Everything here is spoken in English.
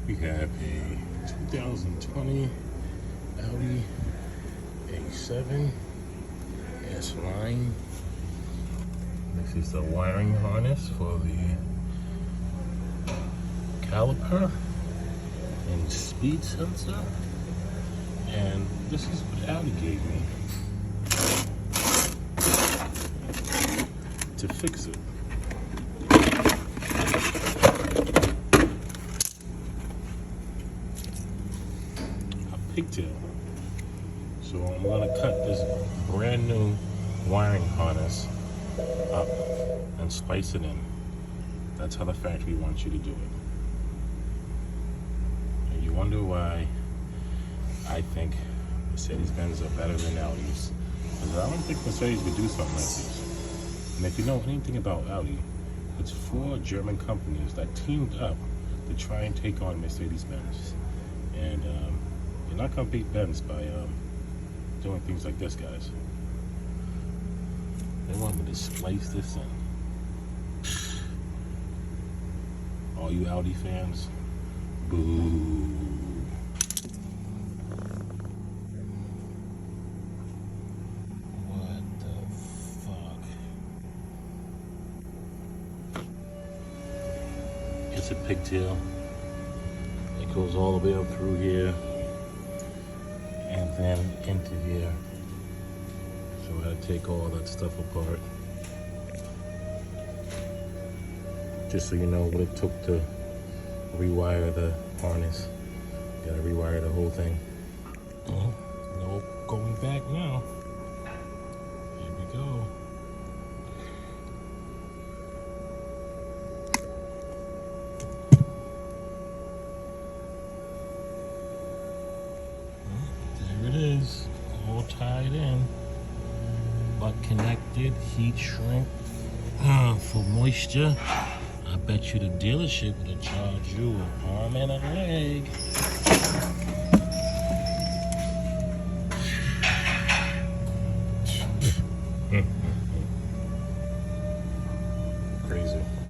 We have a 2020 Audi A7 S line. This is the wiring harness for the caliper and speed sensor. And this is what Audi gave me to fix it. Pigtail. So I'm gonna cut this brand new wiring harness up and splice it in. That's how the factory wants you to do it. And you wonder why I think Mercedes-Benz are better than Audis. Because I don't think Mercedes would do something like this. And if you know anything about Audi, it's 4 German companies that teamed up to try and take on Mercedes-Benz. And you're not gonna beat Benz by doing things like this, guys. They want me to splice this in. All you Audi fans, boo. What the fuck? It's a pigtail. It goes all the way up through here and then into here. So I gotta take all that stuff apart. Just so you know what it took to rewire the harness. Gotta rewire the whole thing. Oh, no going back now. Here we go. All tied in, but connected, heat shrink for moisture. I bet you the dealership would charge you an arm and a leg.